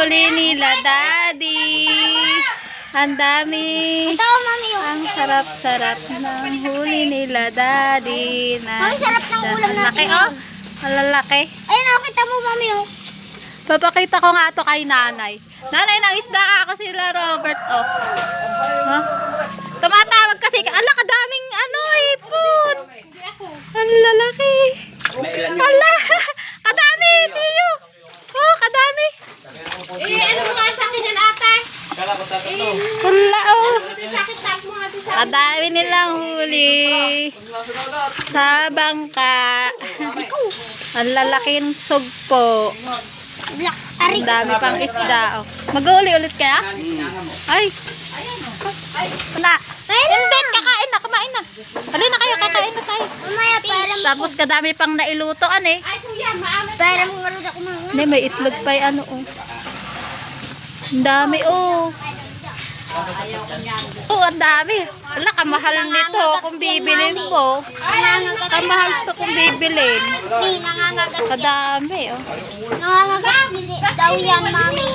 huli nila, Daddy. Ang dami. Ito, mami. Ang sarap-sarap ng huli nila, Daddy. Mami, sarap ng ulam natin. Laki, oh. Ang lalaki. Ayun, oh, kita mo, mami, oh. Papakita ko nga ito kay nanay. Nanay, nang isda ako sila, Robert, oh. Huh? Tumatawag kasi. Ala, kadaming hipon. Ang lalaki. Ala, kadami, Tiyo. Oh, kadami. Ano mo nga sa akin yan, ate? Wala, oh. Sakit-sakit mo nga sa Kadami nilang huli. Sa bangka. Ang lalaking sugpo. Ang dami pang isda, oh. Mag-uli ulit kaya? Ay. Na. Invent, kakain na, kumain na. Halina na kayo, kakain na tayo. Mamaya, para Tapos kadami pang nailutoan eh. Ay, kuya, maamat. Para mo marunong ako mga. Hindi, may itlog pa yung oh. Ang dami, oh. Oh, ang dami. Wala, kamahal nito kung bibilin mo. Kamahal to kung bibilin. Nangangagat. Kadami, oh. Nangangagat daw yan, mami.